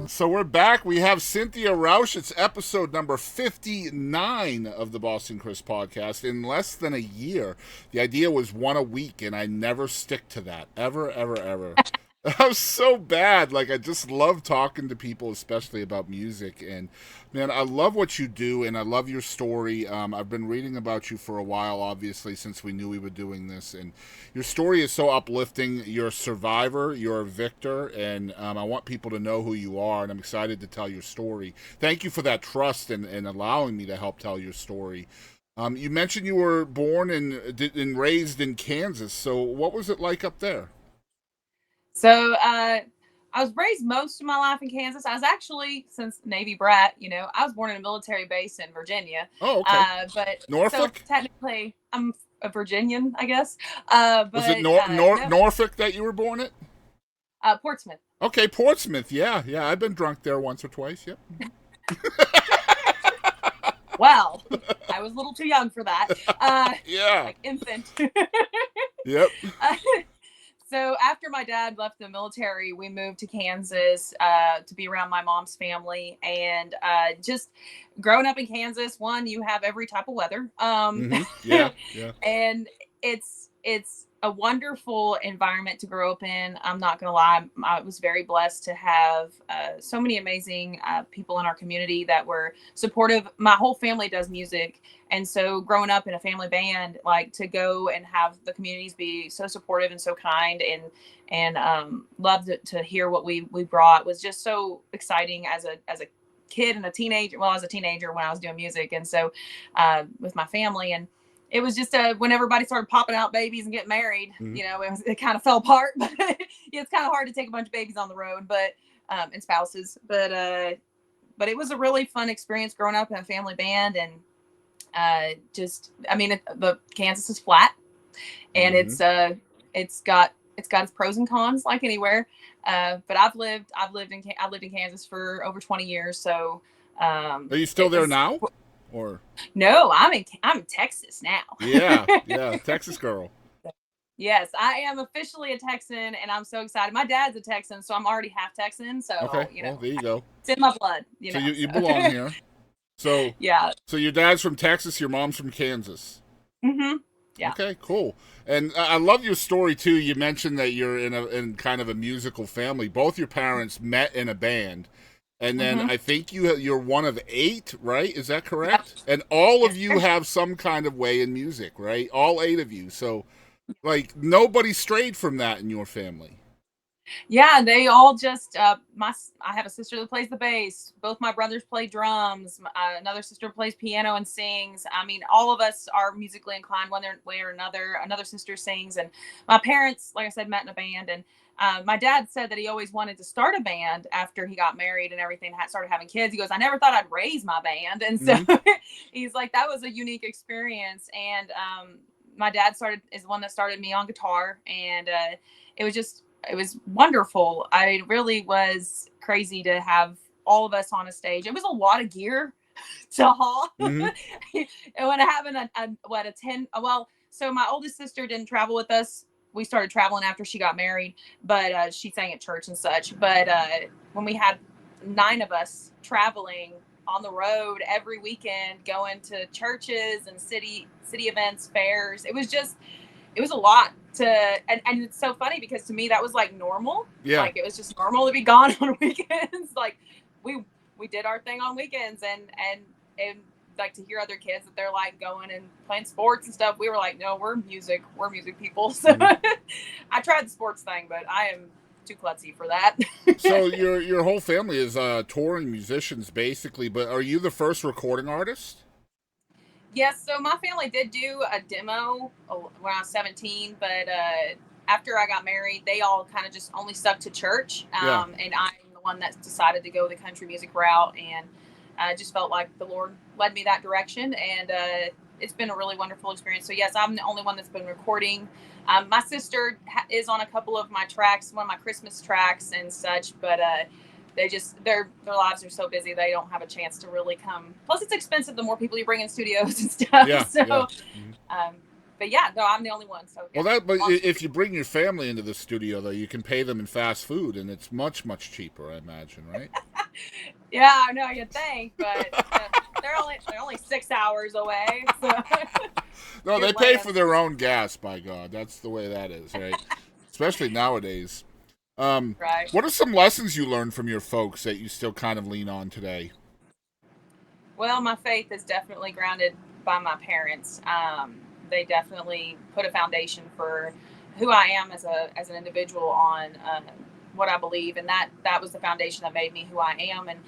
So we're back. We have Cynthia Rausch. It's episode number 59 of the Boston Chris podcast in less than a year. The idea was one a week, and I never stick to that. Ever, ever, ever. I was so bad. Like, I just love talking to people, especially about music. And, man, I love what you do, and I love your story. I've been reading about you for a while, obviously, since we knew we were doing this. And your story is so uplifting. You're a survivor, you're a victor, and I want people to know who you are, and I'm excited to tell your story. Thank you for that trust and allowing me to help tell your story. You mentioned you were born and raised in Kansas. So what was it like up there? So I was raised most of my life in Kansas. I was actually, since Navy brat, I was born in a military base in Virginia. Oh, okay. But so Norfolk? technically, I'm a Virginian, I guess. Was it No, Norfolk that you were born at? Portsmouth. Okay, Portsmouth. Yeah, yeah. I've been drunk there once or twice. Yep. Well, I was a little too young for that. Yeah. Like infant. Yep. So after my dad left the military, we moved to Kansas to be around my mom's family. And just growing up in Kansas, one, you have every type of weather. Yeah, yeah. And it's a wonderful environment to grow up in. I'm not going to lie. I was very blessed to have so many amazing people in our community that were supportive. My whole family does music. And so growing up in a family band, like to go and have the communities be so supportive and so kind and loved to hear what we brought was just so exciting as a kid and a teenager. Well, I was a teenager when I was doing music. And so with my family, and it was just when everybody started popping out babies and getting married, it kind of fell apart. But it's kind of hard to take a bunch of babies on the road, but and spouses. But it was a really fun experience growing up in a family band, and the Kansas is flat, and it's got its pros and cons like anywhere. But I've lived in Kansas for over 20 years. So Are you still there now? Or no, I'm in Texas now. Yeah, Texas girl. Yes, I am officially a Texan, and I'm so excited. My dad's a Texan, so I'm already half Texan. So okay, well, there you go. It's in my blood. So you belong here. So yeah. So your dad's from Texas, your mom's from Kansas. Mm-hmm. Yeah. Okay, cool. And I love your story too. You mentioned that you're in kind of a musical family. Both your parents met in a band. And then I think you're one of 8, right? Is that correct? Yep. And all of you have some kind of way in music, right? All 8 of you. So, like, nobody strayed from that in your family. Yeah, they all just I have a sister that plays the bass. Both my brothers play drums. Another sister plays piano and sings. I mean, all of us are musically inclined one way or another. Another sister sings, and my parents, like I said, met in a band. And my dad said that he always wanted to start a band after he got married and everything, started having kids. He goes, I never thought I'd raise my band. And so he's like, that was a unique experience. And my dad is the one that started me on guitar. And it was wonderful. I really was crazy to have all of us on a stage. It was a lot of gear to haul. And when having a 10, well, so my oldest sister didn't travel with us. We started traveling after she got married, but she sang at church and such. But when we had 9 of us traveling on the road every weekend, going to churches and city events, fairs, it was a lot and it's so funny because to me that was like normal. Yeah. Like it was just normal to be gone on weekends. Like we did our thing on weekends and like to hear other kids that they're like going and playing sports and stuff. We were like, no, we're music people. So I tried the sports thing, but I am too klutzy for that. So your whole family is touring musicians basically, but are you the first recording artist? Yes, so my family did do a demo when I was 17, but after I got married, they all kind of just only stuck to church. And I'm the one that decided to go the country music route, and I just felt like the Lord led me that direction, and it's been a really wonderful experience. So yes, I'm the only one that's been recording. My sister is on a couple of my tracks, one of my Christmas tracks and such, but their lives are so busy they don't have a chance to really come. Plus, it's expensive the more people you bring in studios and stuff. Yeah, so, yeah. But but yeah, no, I'm the only one. So yeah. Well, if you bring your family into the studio, though, you can pay them in fast food, and it's much, much cheaper, I imagine, right? Yeah, I know you'd think, but they're only 6 hours away. So No, they pay for their own gas. By God, that's the way that is, right? Especially nowadays. Right. What are some lessons you learned from your folks that you still kind of lean on today? Well, my faith is definitely grounded by my parents. They definitely put a foundation for who I am as an individual on what I believe, and that was the foundation that made me who I am, and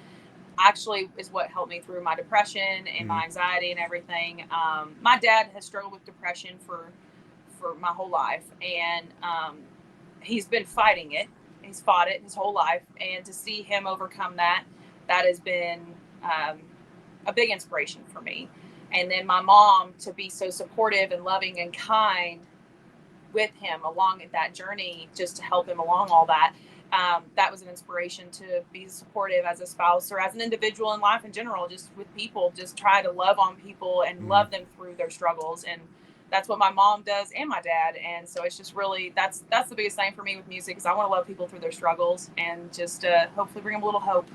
actually is what helped me through my depression and Mm-hmm. my anxiety and everything. My dad has struggled with depression for my whole life, and he's been fighting it. He's fought it his whole life, and to see him overcome that has been um, a big inspiration for me. And then my mom to be so supportive and loving and kind with him along that journey, just to help him along all that. That was an inspiration to be supportive as a spouse or as an individual in life in general, just with people, just try to love on people and Mm-hmm. love them through their struggles. And that's what my mom does and my dad. And so it's just really, that's the biggest thing for me with music is I want to love people through their struggles and just hopefully bring them a little hope.